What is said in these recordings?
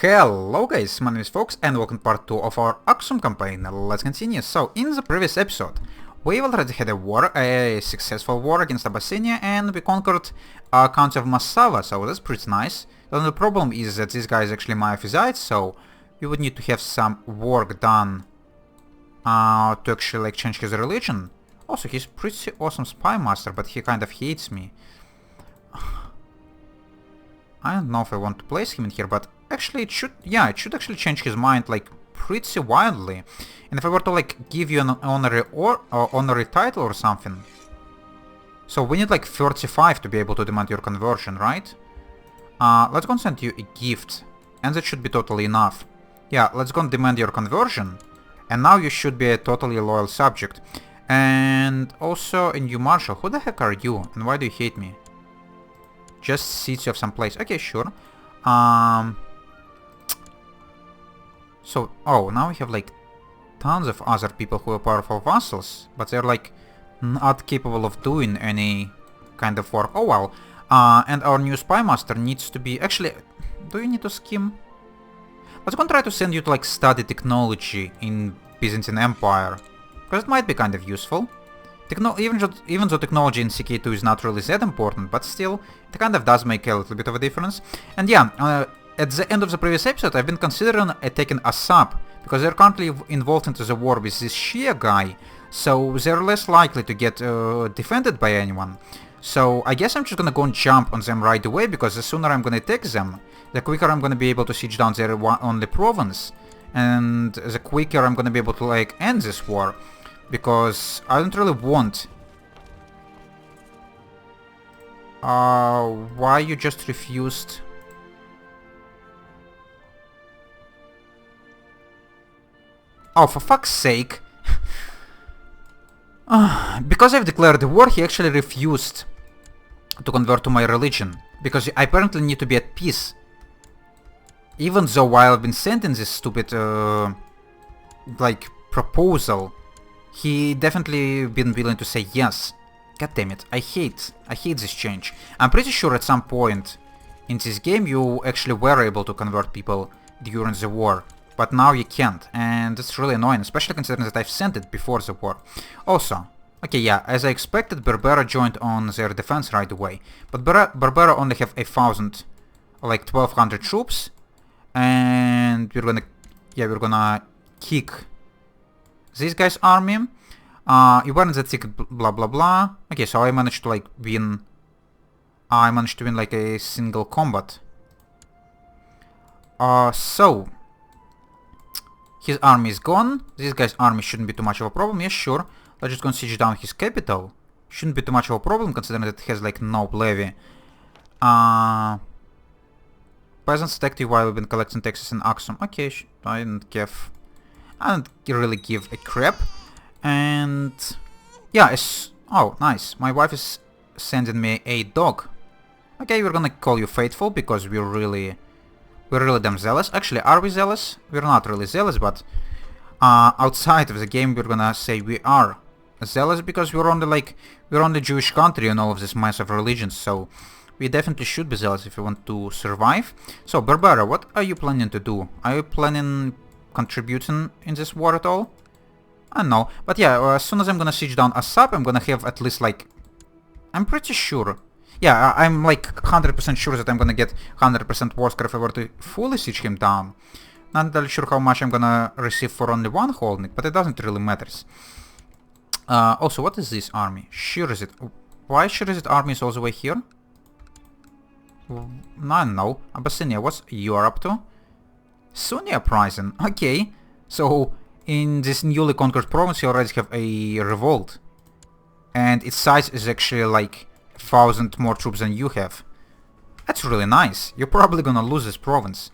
Hello guys, my name is Fox and welcome to part 2 of our Axum campaign. Let's continue. So, in the previous episode, we already had a war, a successful war against Abyssinia, and we conquered County of Massawa, so that's pretty nice. The only problem is that this guy is actually my Myophysites, so we would need to have some work done to actually like change his religion. Also, he's pretty awesome spy master, but he kind of hates me. I don't know if I want to place him in here, but actually it should actually change his mind like pretty wildly. And if I were to like give you an honorary title or something, so we need like 35 to be able to demand your conversion, right? Let's go and send you a gift, and that should be totally enough. Yeah, let's go and demand your conversion, and now you should be a totally loyal subject. And also a new marshal. Who the heck are you, and why do you hate me? Just city of some place. Okay, sure. So, now we have like tons of other people who are powerful vassals, but they're like not capable of doing any kind of work. Oh well. And our new spy master needs to be... Actually, do you need to scheme? Let's go and try to send you to like study technology in Byzantine Empire, because it might be kind of useful. Even though technology in CK2 is not really that important, but still, it kind of does make a little bit of a difference. And yeah, at the end of the previous episode, I've been considering attacking Assab, because they're currently involved into the war with this Shia guy, so they're less likely to get defended by anyone. So I guess I'm just gonna go and jump on them right away, because the sooner I'm gonna attack them, the quicker I'm gonna be able to siege down their only province, and the quicker I'm gonna be able to like end this war. Because I don't really want... why you just refused? Oh, for fuck's sake. Because I've declared the war, he actually refused to convert to my religion. Because I apparently need to be at peace. Even though while I've been sending this stupid, like, proposal, he definitely been willing to say yes. God damn it, I hate this change. I'm pretty sure at some point in this game you actually were able to convert people during the war, but now you can't, and it's really annoying, especially considering that I've sent it before the war. Also, okay, yeah, as I expected, Berbera joined on their defense right away, but Berbera only have 1,000, like 1,200 troops, and we're gonna kick this guy's army. You weren't that sick, blah blah blah. Okay, so I managed to like win. I managed to win like a single combat. So his army is gone. This guy's army shouldn't be too much of a problem. Yes, sure. Let's just go and siege down his capital. Shouldn't be too much of a problem considering that it has like no levy. Peasants attacked you while we've been collecting taxes in Axum. Okay, I don't really give a crap. And yeah, oh nice, my wife is sending me a dog. Okay, we're gonna call you faithful because we're really damn zealous. Actually, are we zealous? We're not really zealous, but outside of the game we're gonna say we are zealous because we're on the Jewish country and all of this mess of religions, so we definitely should be zealous if we want to survive. So Berbera, what are you planning to do? Are you planning contributing in this war at all? I don't know, but yeah, as soon as I'm gonna siege down Assab, I'm gonna have at least like... I'm pretty sure. Yeah, I'm like 100% sure that I'm gonna get 100% war score if I were to fully siege him down. Not entirely sure how much I'm gonna receive for only one holding, but it doesn't really matter. Also, what is this army? Shirazid. Why Shirazid army is all the way here? I don't know. Abyssinia, what's you are up to? Sunni uprising. Okay, so in this newly conquered province you already have a revolt, and its size is actually like 1,000 more troops than you have. That's really nice. You're probably gonna lose this province.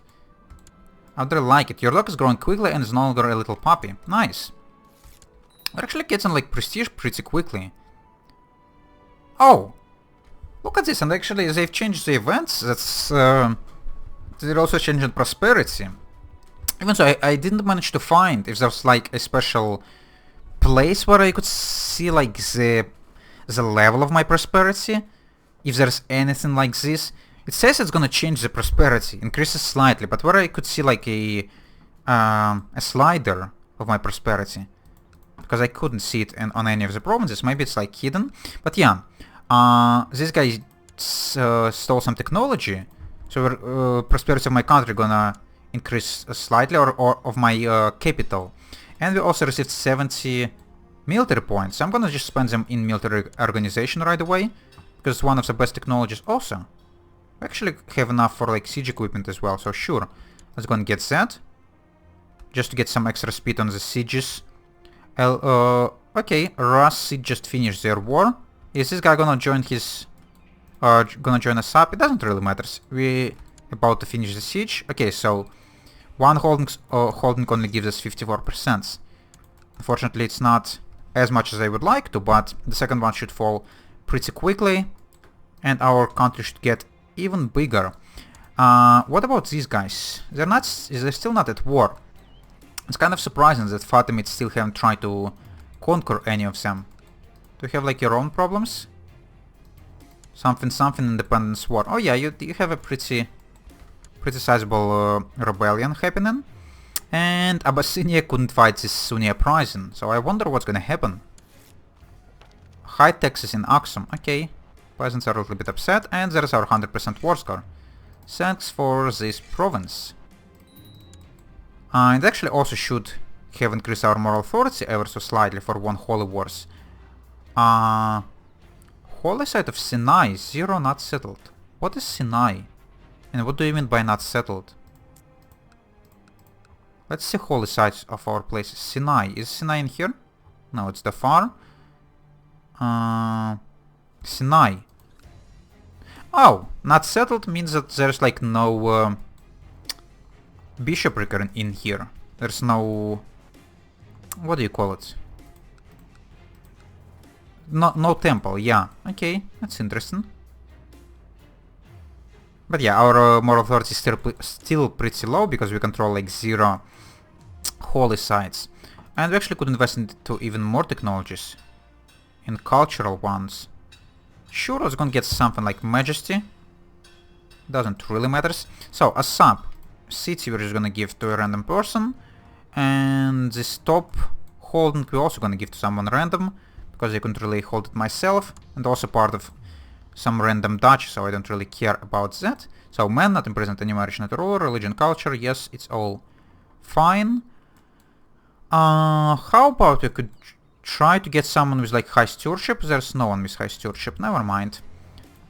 I really like it. Your dog is growing quickly and is no longer a little puppy. Nice. We're actually getting like prestige pretty quickly. Oh, look at this, and actually they've changed the events. That's they're also changing prosperity. Even so, I didn't manage to find if there's like a special place where I could see like the level of my prosperity. If there's anything like this. It says it's gonna change the prosperity, increases slightly, but where I could see like a slider of my prosperity, because I couldn't see it on any of the provinces. Maybe it's like hidden, but yeah, this guy stole some technology, so prosperity of my country gonna increase slightly, or of my capital, and we also received 70 military points. So I'm gonna just spend them in military organization right away, because it's one of the best technologies also. We actually have enough for like siege equipment as well, so sure, let's go and get that. Just to get some extra speed on the sieges. Okay, Rus siege just finished their war. Is this guy gonna join his... gonna join us up? It doesn't really matter. We about to finish the siege. Okay, so one holding only gives us 54%. Unfortunately, it's not as much as I would like to, but the second one should fall pretty quickly, and our country should get even bigger. What about these guys? They're still not at war. It's kind of surprising that Fatimids still haven't tried to conquer any of them. Do you have like your own problems? Something independence war. Oh yeah, you have a pretty sizable rebellion happening. And Abyssinia couldn't fight this Sunni uprising, so I wonder what's gonna happen. High taxes in Axum. Okay, peasants are a little bit upset, and there's our 100% war score. Thanks for this province. And actually also should have increased our moral authority ever so slightly for one holy wars. Holy site of Sinai, 0 not settled. What is Sinai? And what do you mean by not settled? Let's see holy sites of our places. Sinai. Is Sinai in here? No, it's Dhofar. Sinai. Oh, not settled means that there's like no bishopric in here. There's no... what do you call it? No temple, yeah. Okay, that's interesting. But yeah, our moral authority is still pretty low, because we control like 0 holy sites. And we actually could invest into even more technologies. In cultural ones. Sure, I was gonna get something like Majesty. Doesn't really matter. So, a sub city we're just gonna give to a random person. And this top holding we're also gonna give to someone random, because I couldn't really hold it myself. And also part of some random Dutch, so I don't really care about that. So, man, not imprisoned, any marriage, not a ruler, religion, culture, yes, it's all fine. How about we could try to get someone with like high stewardship? There's no one with high stewardship, never mind.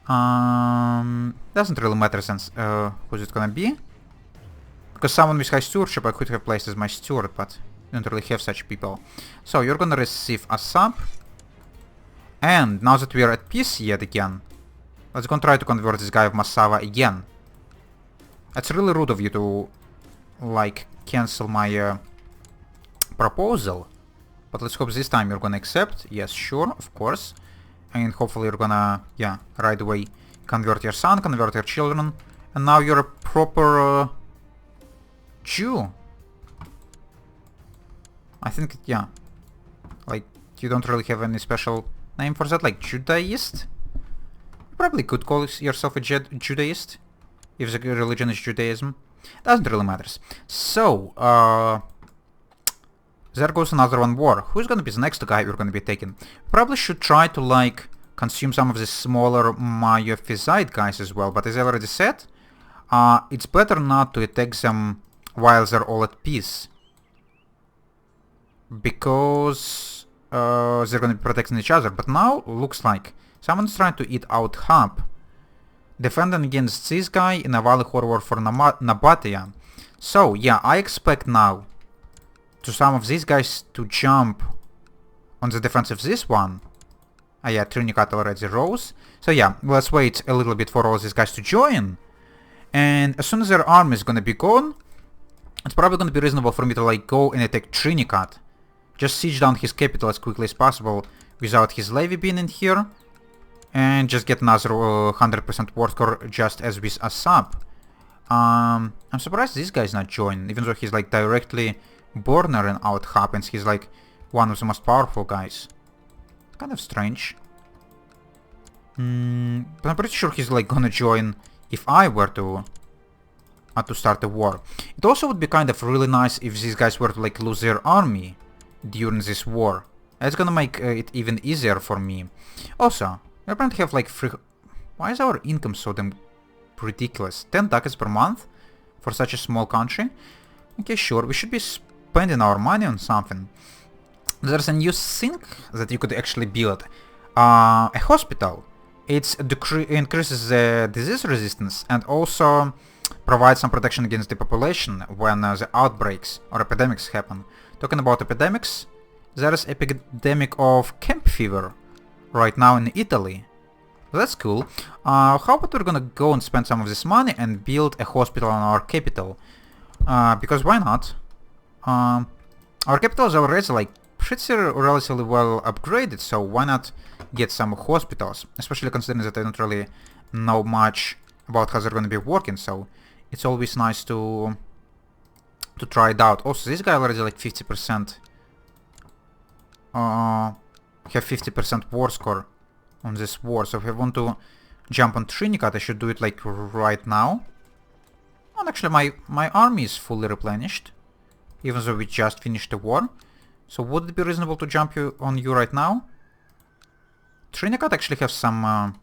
Doesn't really matter since who's it gonna be. Because someone with high stewardship I could have placed as my steward, but I don't really have such people. So you're gonna receive a sub. And now that we are at peace yet again, let's go and try to convert this guy of Massawa again. It's really rude of you to like cancel my proposal. But let's hope this time you're gonna accept. Yes, sure, of course. And hopefully you're gonna, yeah, right away convert your son, convert your children. And now you're a proper Jew. I think, yeah. Like, you don't really have any special name for that, like Judaist? You probably could call yourself a Judaist, if the religion is Judaism. Doesn't really matter. So, there goes another one war. Who's gonna be the next guy we're gonna be taking? Probably should try to like consume some of the smaller Myophysite guys as well, but as I already said, it's better not to attack them while they're all at peace. Because they're gonna be protecting each other. But now, looks like someone's trying to eat out Hub. Defending against this guy in a Valley Horror for Nabatea. So, yeah, I expect now to some of these guys to jump on the defense of this one. Yeah, Trinicat already rose. So yeah, let's wait a little bit for all these guys to join. And as soon as their army is gonna be gone, it's probably gonna be reasonable for me to like go and attack Trinicat. Just siege down his capital as quickly as possible without his levy being in here. And just get another 100% war score just as with a sub. I'm surprised this guy's not joining, even though he's like directly borner in out happens. He's like one of the most powerful guys. Kind of strange. But I'm pretty sure he's like gonna join if I were to start a war. It also would be kind of really nice if these guys were to like lose their army during this war. It's gonna make it even easier for me. Also, we apparently have like free... Why is our income so damn ridiculous? 10 ducats per month for such a small country? Okay, sure, we should be spending our money on something. There's a new thing that you could actually build. A hospital. It increases the disease resistance and also provides some protection against the population when the outbreaks or epidemics happen. Talking about epidemics, there is epidemic of camp fever right now in Italy. That's cool. How about we're gonna go and spend some of this money and build a hospital in our capital? Because why not? Our capital is already like pretty relatively well upgraded, so why not get some hospitals? Especially considering that I don't really know much about how they're gonna be working, so it's always nice to try it out. Also, this guy already like 50%. Have 50% war score on this war, so if I want to jump on Trinicat, I should do it like right now. And actually my army is fully replenished, even though we just finished the war. So would it be reasonable to jump on you right now? Trinicat actually has some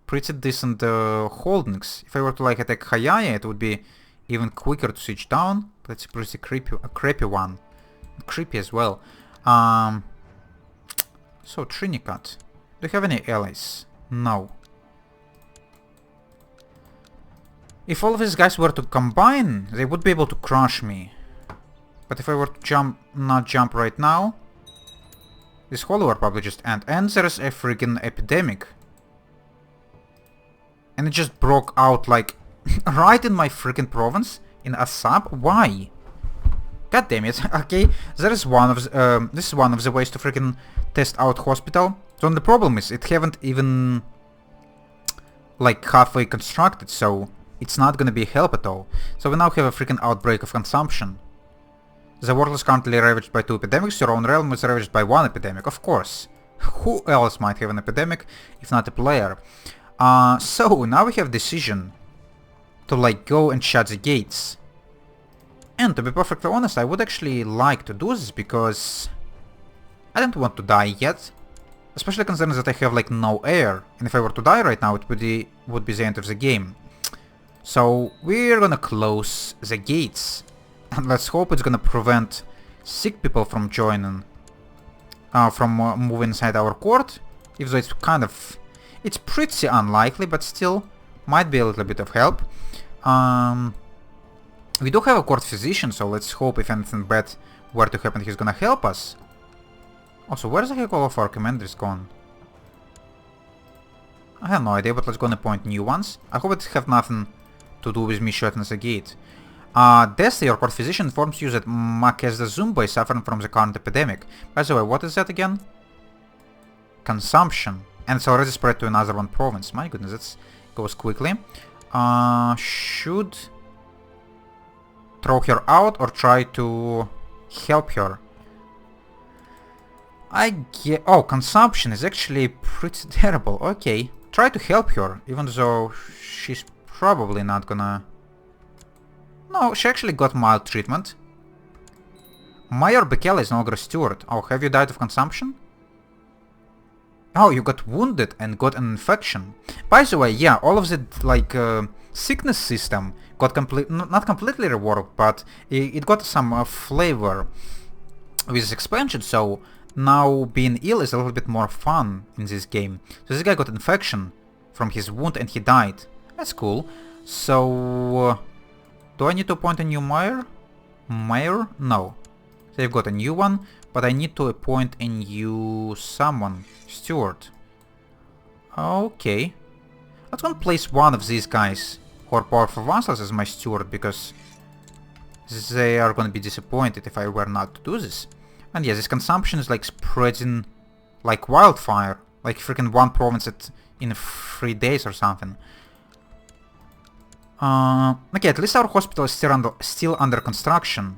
pretty decent holdings. If I were to like attack Hayaya, it would be even quicker to siege down. But it's a pretty creepy one. Creepy as well. So Trinicat. Do you have any allies? No. If all of these guys were to combine, they would be able to crush me. But if I were to not jump right now, this whole war probably just end. And there's a freaking epidemic. And it just broke out like right in my freaking province in Assab. Why? God damn it. Okay, there is one of the, this is one of the ways to freaking test out hospital. So the problem is it haven't even like halfway constructed, so it's not gonna be help at all. So we now have a freaking outbreak of consumption. The world is currently ravaged by 2 epidemics. Your own realm is ravaged by 1 epidemic. Of course. Who else might have an epidemic if not a player? So now we have decision to like go and shut the gates. And to be perfectly honest, I would actually like to do this because I don't want to die yet. Especially considering that I have like no air. And if I were to die right now, it would be the end of the game. So we're gonna close the gates. And let's hope it's gonna prevent sick people from joining, from moving inside our court. Even though it's kind of, it's pretty unlikely, but still might be a little bit of help. We do have a court physician, so let's hope if anything bad were to happen, he's gonna help us. Also, where's the heck all of our commanders gone? I have no idea, but let's go and appoint new ones. I hope it have nothing to do with me shutting the gate. Desta, your court physician, informs you that Makesda Zumba is suffering from the current epidemic. By the way, what is that again? Consumption. And it's already spread to another one province. My goodness, that goes quickly. Should throw her out or try to help her? I get... Oh, consumption is actually pretty terrible. Okay, try to help her, even though she's probably not gonna... No, she actually got mild treatment. Mayor Bekele is no longer steward. Oh, have you died of consumption? Oh, you got wounded and got an infection. By the way, yeah, all of the, like, sickness system got not completely reworked, but it got some flavor with this expansion, so now being ill is a little bit more fun in this game. So this guy got infection from his wound and he died. That's cool. So... do I need to appoint a new mayor? Mayor? No. They've got a new one, but I need to appoint a new someone. Steward. Okay. Let's go and place one of these guys who are powerful vassals as my steward, because they are gonna be disappointed if I were not to do this. And yeah, this consumption is like spreading like wildfire. Like freaking one province in 3 days or something. Okay, at least our hospital is still under construction.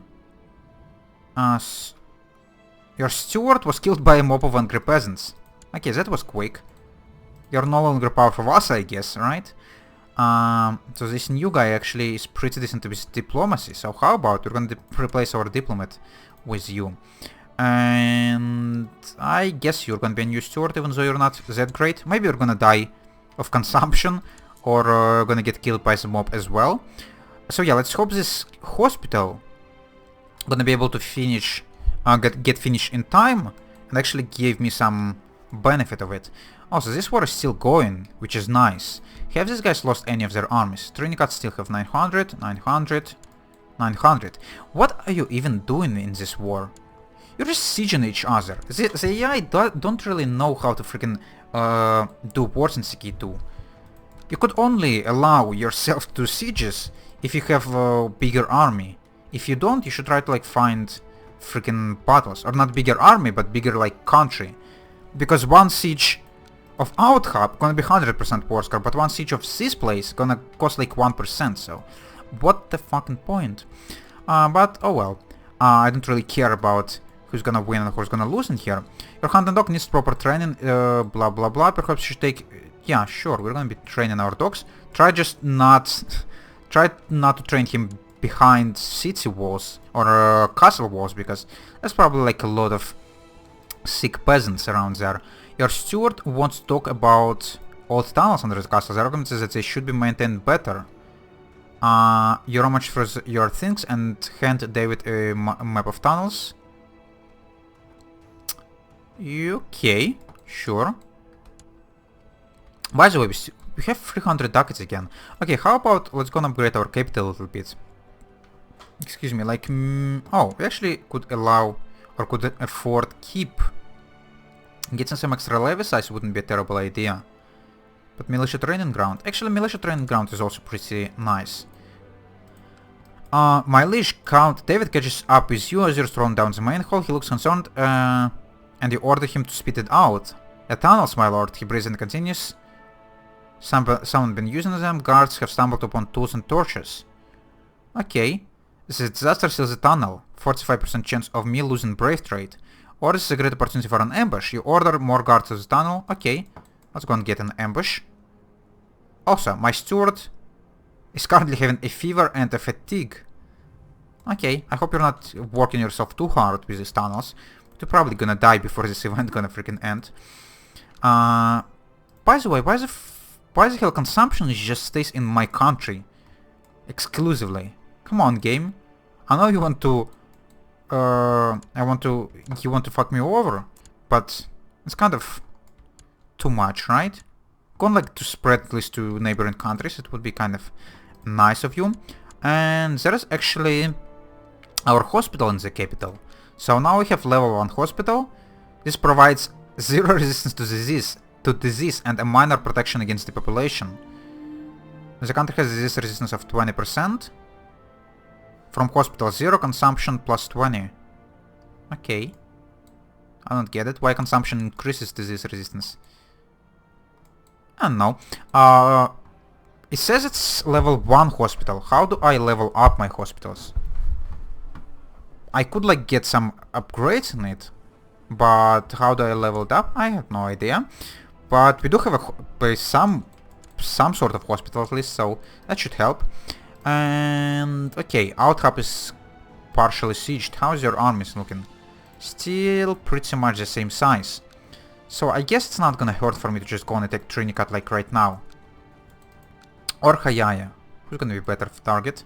Your steward was killed by a mob of angry peasants. Okay, that was quick. You're no longer powerful vassal, I guess, right? So this new guy actually is pretty decent with diplomacy. So how about we're gonna replace our diplomat with you. And I guess you're gonna be a new steward even though you're not that great. Maybe you're gonna die of consumption or gonna get killed by the mob as well. So yeah, let's hope this hospital gonna be able to finish, get finished in time and actually give me some benefit of it. Also, this war is still going, which is nice. Have these guys lost any of their armies? Trinicats still have 900, 900, 900. What are you even doing in this war? You're just sieging each other. The AI don't really know how to freaking do wars in CK2. You could only allow yourself to do sieges if you have a bigger army. If you don't, you should try to like find freaking battles. Or not bigger army, but bigger like country. Because one siege of Outhub gonna be 100% war score, but one siege of this place gonna cost like 1%, so what the fucking point? But oh well, I don't really care about who's gonna win and who's gonna lose in here. Your hunting dog needs proper training, blah blah blah. Perhaps you should take... Yeah, sure, we're gonna be training our dogs. Try not to train him behind city walls or castle walls, because there's probably like a lot of sick peasants around there. Your steward wants to talk about old tunnels under the castle. The argument is that they should be maintained better. You rummage through your things and hand David a map of tunnels. Okay, sure. By the way, we have 300 ducats again. Okay, how about let's go and upgrade our capital a little bit. Excuse me, like... oh, we actually could allow or could afford keep. Getting some extra levy size wouldn't be a terrible idea. But militia training ground... Actually, militia training ground is also pretty nice. My liege, Count David, catches up with you as you're thrown down the main hall. He looks concerned, and you order him to spit it out. A tunnels, my lord, he breathes and continues. Someone been using them. Guards have stumbled upon tools and torches. Okay. This is disaster seals the tunnel. 45% chance of me losing brave trade. Or this is a great opportunity for an ambush. You order more guards to the tunnel. Okay. Let's go and get an ambush. Also, my steward is currently having a fever and a fatigue. Okay, I hope you're not working yourself too hard with these tunnels. You're probably gonna die before this event gonna freaking end. By the way, why the hell consumption just stays in my country? Exclusively. Come on, game. I know you want to... you want to fuck me over, but it's kind of too much, right? Gonna like to spread this to neighboring countries, it would be kind of nice of you. And there is actually our hospital in the capital. So now we have level 1 hospital. This provides 0 resistance to disease and a minor protection against the population. The country has disease resistance of 20%. From hospital 0, consumption plus 20. Okay. I don't get it. Why consumption increases disease resistance? I don't know. It says it's level 1 hospital. How do I level up my hospitals? I could like get some upgrades in it. But how do I level it up? I have no idea. But we do have some sort of hospital at least, so that should help. And okay, Outhub is partially sieged. How's your armies looking? Still pretty much the same size. So I guess it's not gonna hurt for me to just go and attack Trinicat like right now. Or Hayaya. Who's gonna be better target?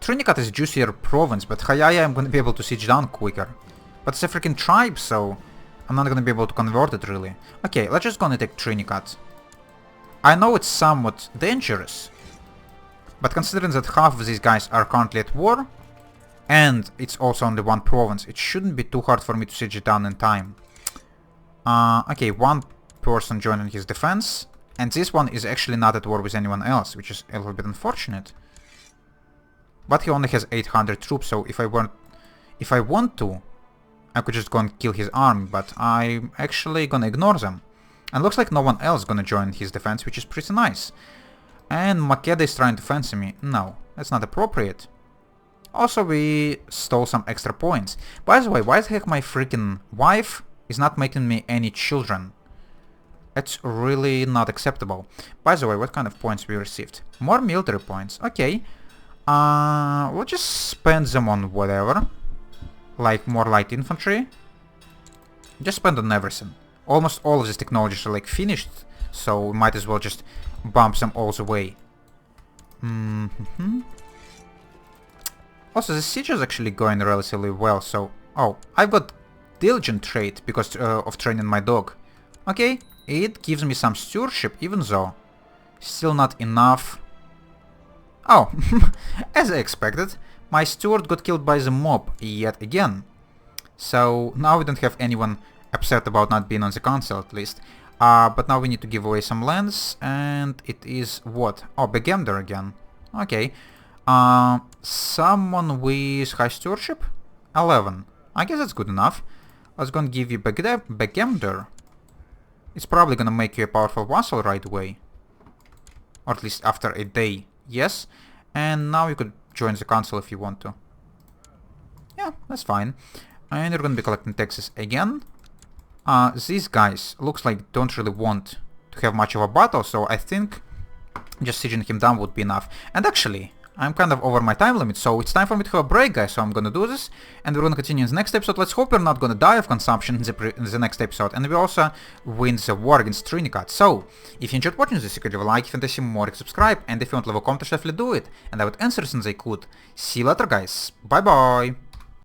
Trinicat is juicier province, but Hayaya I'm gonna be able to siege down quicker. But it's a freaking tribe, so I'm not gonna be able to convert it really. Okay, let's just go and attack Trinicat. I know it's somewhat dangerous, but considering that half of these guys are currently at war, and it's also only one province, it shouldn't be too hard for me to siege it down in time. Okay, one person joining his defense, and this one is actually not at war with anyone else, which is a little bit unfortunate. But he only has 800 troops, so if I want to, I could just go and kill his army, but I'm actually gonna ignore them. And looks like no one else gonna join his defense, which is pretty nice. And Makeda is trying to fancy me. No, that's not appropriate. Also, we stole some extra points. By the way, why the heck my freaking wife is not making me any children? It's really not acceptable. By the way, what kind of points we received? More military points. Okay. We'll just spend them on whatever. Like more light infantry. Just spend on everything. Almost all of these technologies are like finished, so we might as well just bump them all the way. Also, the siege is actually going relatively well, so... Oh, I've got diligent trait because of training my dog. Okay, it gives me some stewardship, even though still not enough. Oh, as I expected, my steward got killed by the mob yet again. So now we don't have anyone upset about not being on the council at least. But now we need to give away some lands, and it is what? Oh, Begemder again. Okay. Someone with high stewardship? 11. I guess that's good enough. I was gonna give you Begemder. It's probably gonna make you a powerful vassal right away. Or at least after a day. Yes. And now you could join the council if you want to. Yeah, that's fine. And you're gonna be collecting taxes again. These guys looks like don't really want to have much of a battle, so I think just sieging him down would be enough. And actually, I'm kind of over my time limit, so it's time for me to have a break, guys, so I'm gonna do this, and we're gonna continue in the next episode. Let's hope we're not gonna die of consumption in the next episode, and we also win the war against Trinicat. So, if you enjoyed watching this, you could leave a like, if you want to see more, subscribe, and if you want to leave a comment, definitely do it, and I would answer since I could. See you later, guys. Bye-bye!